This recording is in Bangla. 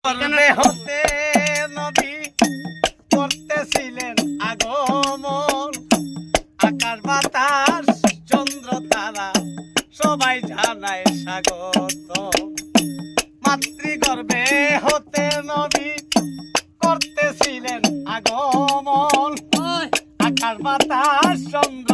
গর্ভে হতে নবী করতেছিলেন আগমন, আকাশ বাতাস চন্দ্র তারা সবাই জানায় স্বাগত। মাতৃগর্ভে হতে নবী করতেছিলেন আগমন, আকাশ বাতাস চন্দ্র